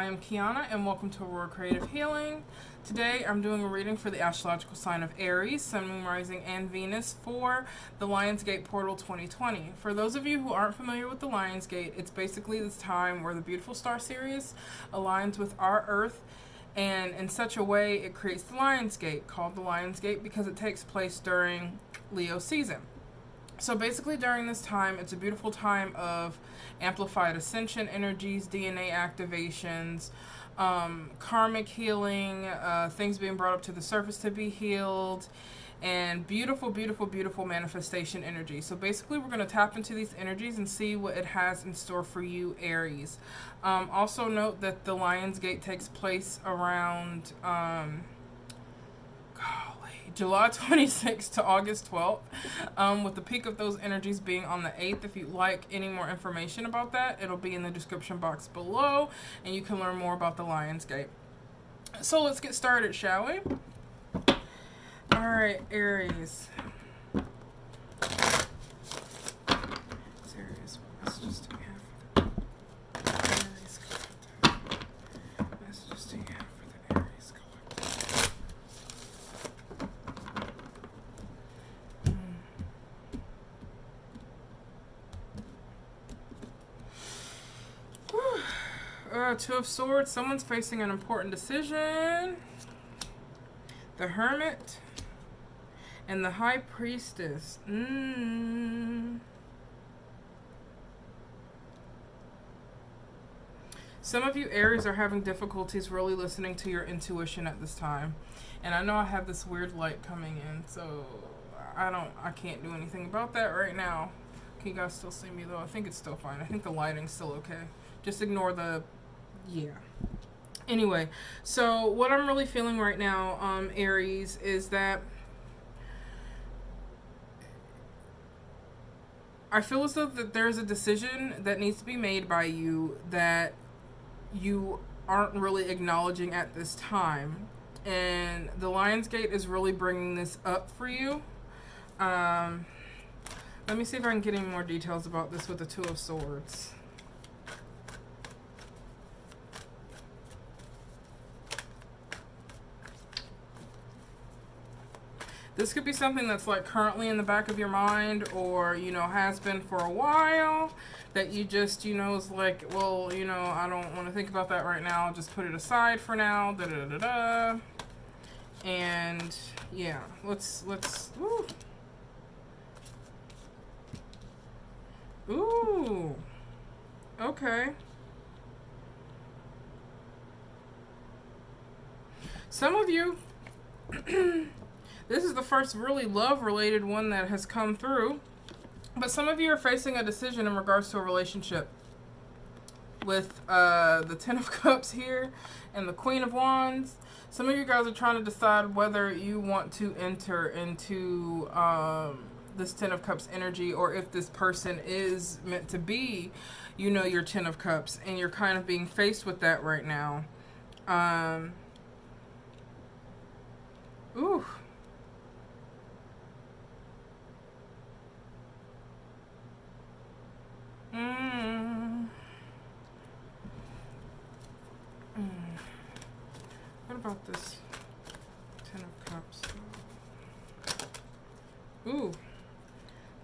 I am Kiana and welcome to Aurora Creative Healing. Today I'm doing a reading for the astrological sign of Aries, Sun, Moon, Rising, and Venus for the Lionsgate Portal 2020. For those of you who aren't familiar with the Lionsgate, it's basically this time where the beautiful star Sirius aligns with our Earth, and in such a way it creates the Lionsgate, called the Lionsgate because it takes place during Leo season. So basically during this time, it's a beautiful time of amplified Ascension Energies, DNA activations, karmic healing, things being brought up to the surface to be healed, and beautiful, beautiful, beautiful manifestation energy. So basically we're going to tap into these energies and see what it has in store for you, Aries. Also note that the Lionsgate takes place around July 26th to August 12th, with the peak of those energies being on the 8th. If you'd like any more information about that, it'll be in the description box below, and you can learn more about the Lionsgate. So let's get started, shall we? Alright, Aries. Serious messages do you have for the Aries collective? Messages do you have for the Aries collective? Two of Swords. Someone's facing an important decision. The Hermit and the High Priestess. Some of you Aries are having difficulties really listening to your intuition at this time. And I know I have this weird light coming in, so I can't do anything about that right now. Can you guys still see me though? I think it's still fine. I think the lighting's still okay. Just ignore the Anyway, so what I'm really feeling right now, Aries, is that I feel as though that there's a decision that needs to be made by you that you aren't really acknowledging at this time. And the Lionsgate is really bringing this up for you. Let me see if I can get any more details about this with the Two of Swords. This could be something that's like currently in the back of your mind, or, you know, has been for a while, that you just, you know, is like, well, you know, I don't want to think about that right now. I'll just put it aside for now. Da da da da. And yeah, let's. Woo. Ooh. Okay. Some of you. This is the first really love-related one that has come through. But some of you are facing a decision in regards to a relationship. With the Ten of Cups here and the Queen of Wands. Some of you guys are trying to decide whether you want to enter into this Ten of Cups energy, or if this person is meant to be, you know, your Ten of Cups. And you're kind of being faced with that right now. Ooh. What about this Ten of Cups? Ooh.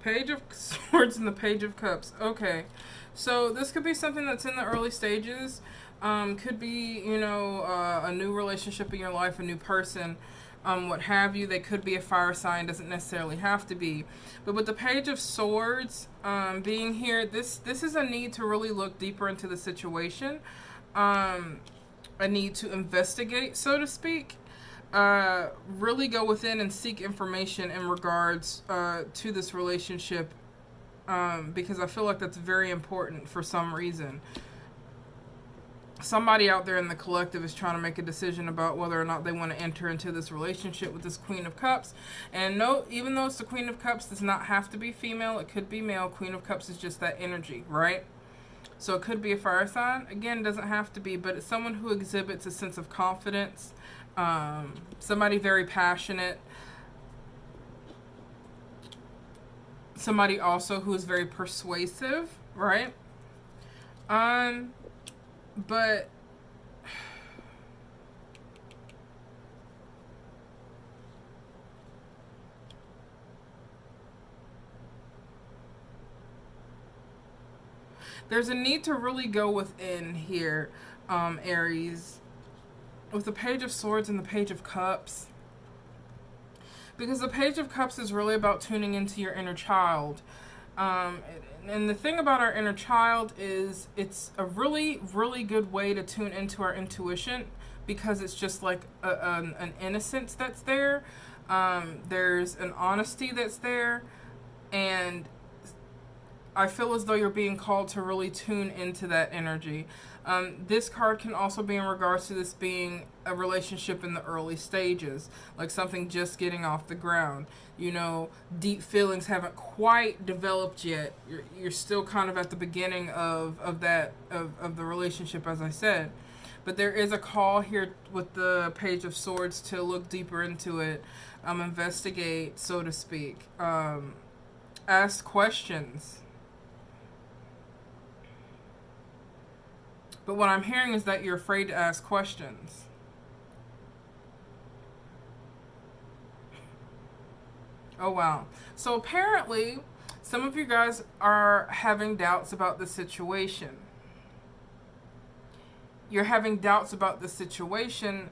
Page of Swords and the Page of Cups. Okay. So this could be something that's in the early stages. Could be, you know, a new relationship in your life, a new person. What have you. They could be a fire sign, doesn't necessarily have to be. But with the Page of Swords being here, this is a need to really look deeper into the situation. A need to investigate, so to speak. Really go within and seek information in regards to this relationship, because I feel like that's very important for some reason. Somebody out there in the collective is trying to make a decision about whether or not they want to enter into this relationship with this Queen of Cups. And no, even though it's the Queen of Cups, does not have to be female. It could be male. Queen of Cups is just that energy, right? So it could be a fire sign. Again, doesn't have to be, but it's someone who exhibits a sense of confidence. Somebody very passionate. Somebody also who is very persuasive, right? But There's a need to really go within here, Aries, with the Page of Swords and the Page of Cups. Because the Page of Cups is really about tuning into your inner child. And the thing about our inner child is it's a really, really good way to tune into our intuition, because it's just like an innocence that's there. There's an honesty that's there. And I feel as though you're being called to really tune into that energy. This card can also be in regards to this being a relationship in the early stages, like something just getting off the ground. You know, deep feelings haven't quite developed yet. You're still kind of at the beginning of the relationship, as I said. But there is a call here with the Page of Swords to look deeper into it, investigate, so to speak, ask questions. But what I'm hearing is that you're afraid to ask questions. Oh, wow. So apparently, some of you guys are having doubts about the situation. You're having doubts about the situation,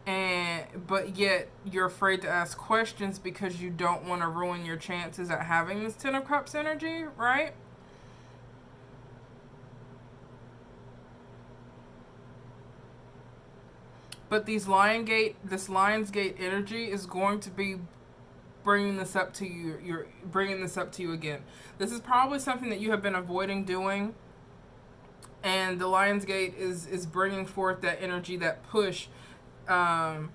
but yet you're afraid to ask questions because you don't want to ruin your chances at having this Ten of Cups energy, right? But this Lionsgate energy is going to be bringing this up to you. You're bringing this up to you again. This is probably something that you have been avoiding doing, and the Lionsgate is bringing forth that energy, that push, to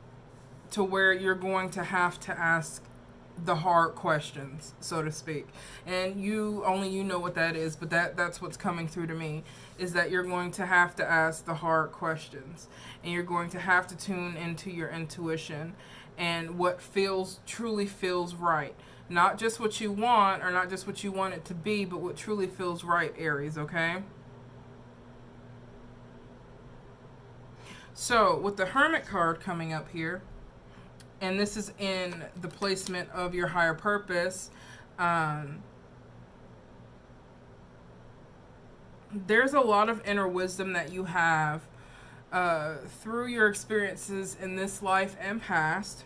where you're going to have to ask the hard questions, so to speak. And only you know what that is, but that's what's coming through to me, is that you're going to have to ask the hard questions, and you're going to have to tune into your intuition and what truly feels right. Not just what you want, or not just what you want it to be, but what truly feels right, Aries, okay? So, with the Hermit card coming up here, and this is in the placement of your higher purpose, there's a lot of inner wisdom that you have through your experiences in this life and past.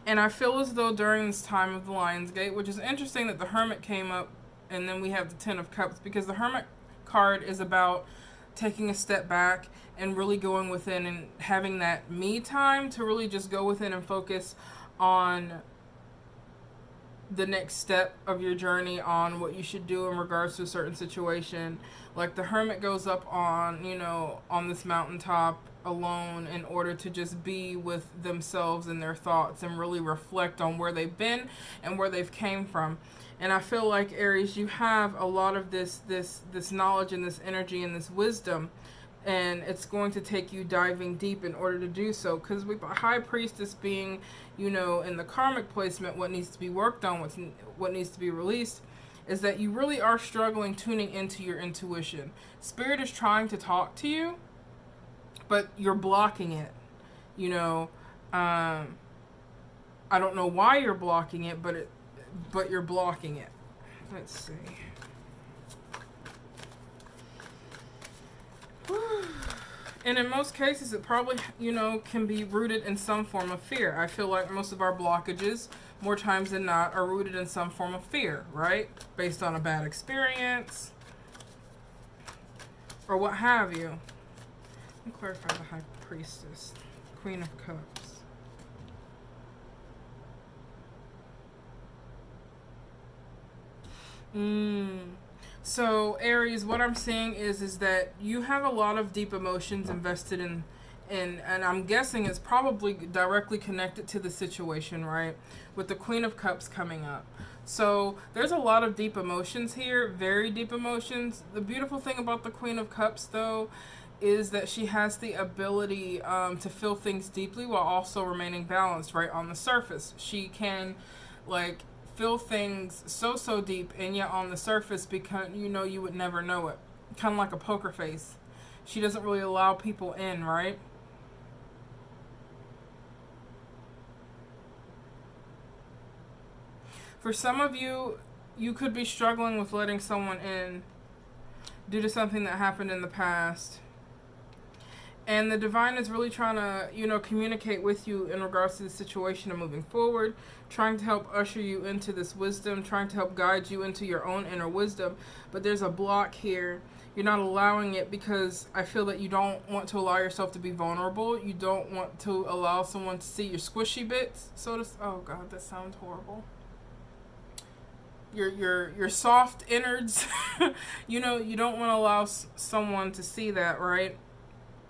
And I feel as though during this time of the Lionsgate, which is interesting that the Hermit came up and then we have the Ten of Cups, because the Hermit card is about taking a step back and really going within and having that me time to really just go within and focus on the next step of your journey, on what you should do in regards to a certain situation. Like the Hermit goes up on, on this mountaintop alone in order to just be with themselves and their thoughts and really reflect on where they've been and where they've came from. And I feel like, Aries, you have a lot of this knowledge and this energy and this wisdom, and it's going to take you diving deep in order to do so. Because with the High Priestess being, in the karmic placement, what needs to be worked on, what needs to be released, is that you really are struggling tuning into your intuition. Spirit is trying to talk to you, but you're blocking it. I don't know why you're blocking it, but you're blocking it. Let's see. And in most cases, it probably, can be rooted in some form of fear. I feel like most of our blockages, more times than not, are rooted in some form of fear, right? Based on a bad experience or what have you. Let me clarify the High Priestess, Queen of Cups. So Aries, what I'm seeing is that you have a lot of deep emotions invested in, and I'm guessing it's probably directly connected to the situation, right? With the Queen of Cups coming up. So there's a lot of deep emotions here, very deep emotions. The beautiful thing about the Queen of Cups, though, is that she has the ability to feel things deeply while also remaining balanced, right? On the surface, she can, feel things so deep, and yet on the surface, because you would never know it. Kind of like a poker face. She doesn't really allow people in, right? For some of you, you could be struggling with letting someone in due to something that happened in the past. And the divine is really trying to, you know, communicate with you in regards to the situation and moving forward, trying to help usher you into this wisdom, trying to help guide you into your own inner wisdom. But there's a block here. You're not allowing it because I feel that you don't want to allow yourself to be vulnerable. You don't want to allow someone to see your squishy bits. Oh God, that sounds horrible. Your soft innards. You know, you don't want to allow someone to see that, right?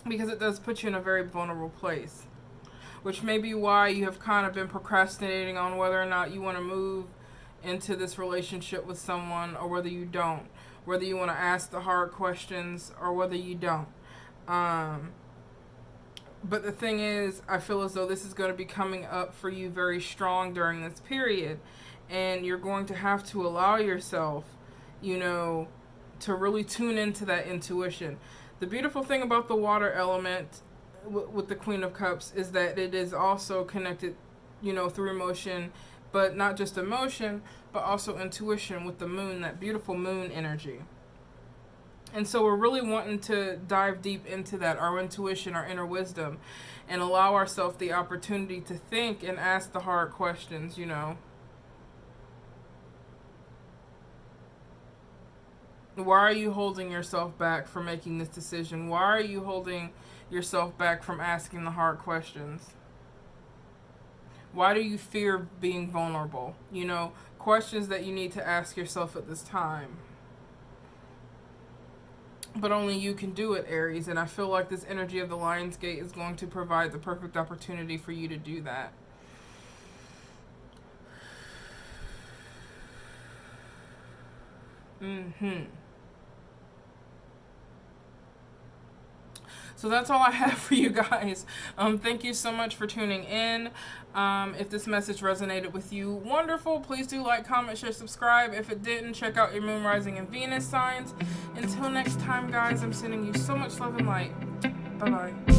Because it does put you in a very vulnerable place, which may be why you have kind of been procrastinating on whether or not you want to move into this relationship with someone, or whether you don't, whether you want to ask the hard questions or whether you don't. But the thing is, I feel as though this is going to be coming up for you very strong during this period, and you're going to have to allow yourself, you know, to really tune into that intuition. The beautiful thing about the water element with the Queen of Cups is that it is also connected, you know, through emotion, but not just emotion, but also intuition with the moon, that beautiful moon energy. And so we're really wanting to dive deep into that, our intuition, our inner wisdom, and allow ourselves the opportunity to think and ask the hard questions, you know. Why are you holding yourself back from making this decision? Why are you holding yourself back from asking the hard questions? Why do you fear being vulnerable? You know, questions that you need to ask yourself at this time. But only you can do it, Aries. And I feel like this energy of the Lion's Gate is going to provide the perfect opportunity for you to do that. So that's all I have for you guys. Thank you so much for tuning in. If this message resonated with you, wonderful. Please do like, comment, share, subscribe. If it didn't, check out your moon, rising, and Venus signs. Until next time, guys, I'm sending you so much love and light. Bye-bye.